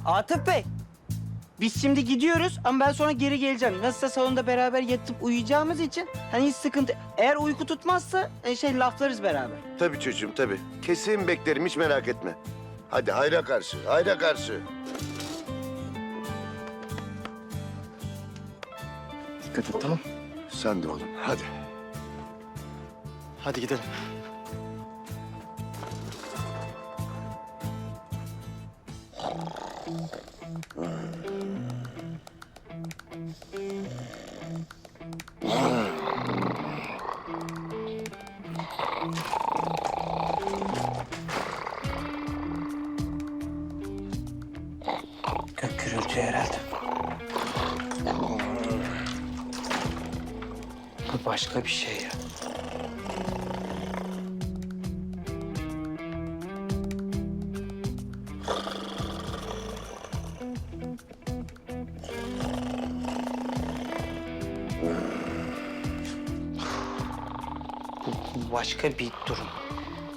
Atıf Bey, biz şimdi gidiyoruz ama ben sonra geri geleceğim. Nasılsa salonda beraber yatıp uyuyacağımız için hani hiç sıkıntı... Eğer uyku tutmazsa laflarız beraber. Tabii çocuğum tabii. Kesin beklerim hiç merak etme. Hadi hayra karşı, hayra karşı. Dikkat et, tamam. Sen de oğlum hadi. Hadi gidelim. Gök gürültüyor herhalde. Bu başka bir şey ya. Bu başka bir durum.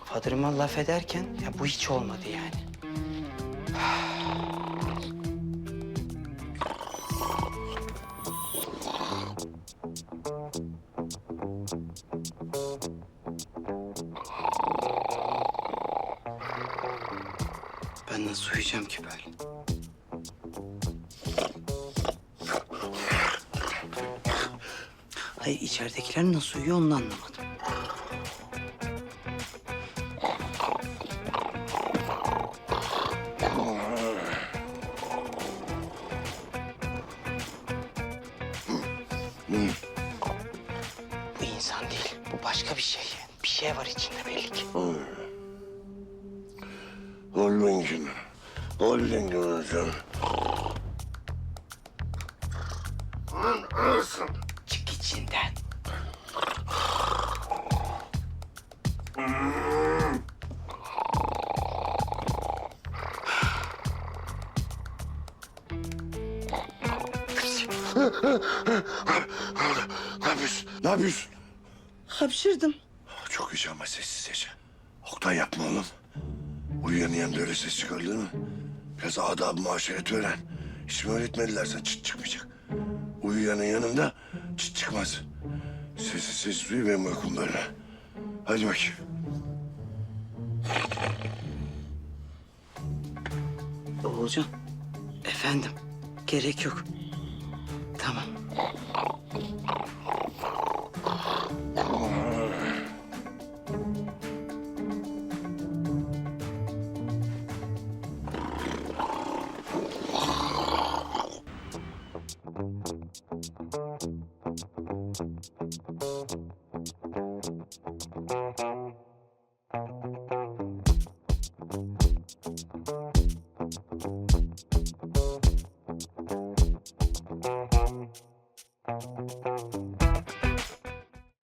Fadırıma laf ederken ya bu hiç olmadı yani. Ben nasıl uyuyacağım ki böyle? Hayır, içeridekiler nasıl uyuyor onu anlamadım. Bu insan değil, bu başka bir şey. Bir şey var içinde belli ki. Holdingin. Holdingin hocam. Lan arasın. Çık içinden. Ne yapıyorsun? Ne yapıyorsun? Hapşırdım. Çok iyice ama sessizce. Oktay yapma oğlum. Uyuyanın yanında öyle ses çıkarılır mı? Biraz adab-ı muaşeret öğren. Hiç mi öğretmediler sana çıt çıkmayacak? Uyuyanın yanında çıt çıkmaz. Sessiz uyu benim uykum böyle. Hadi bakayım. Oğulcan, efendim, gerek yok. Tamam.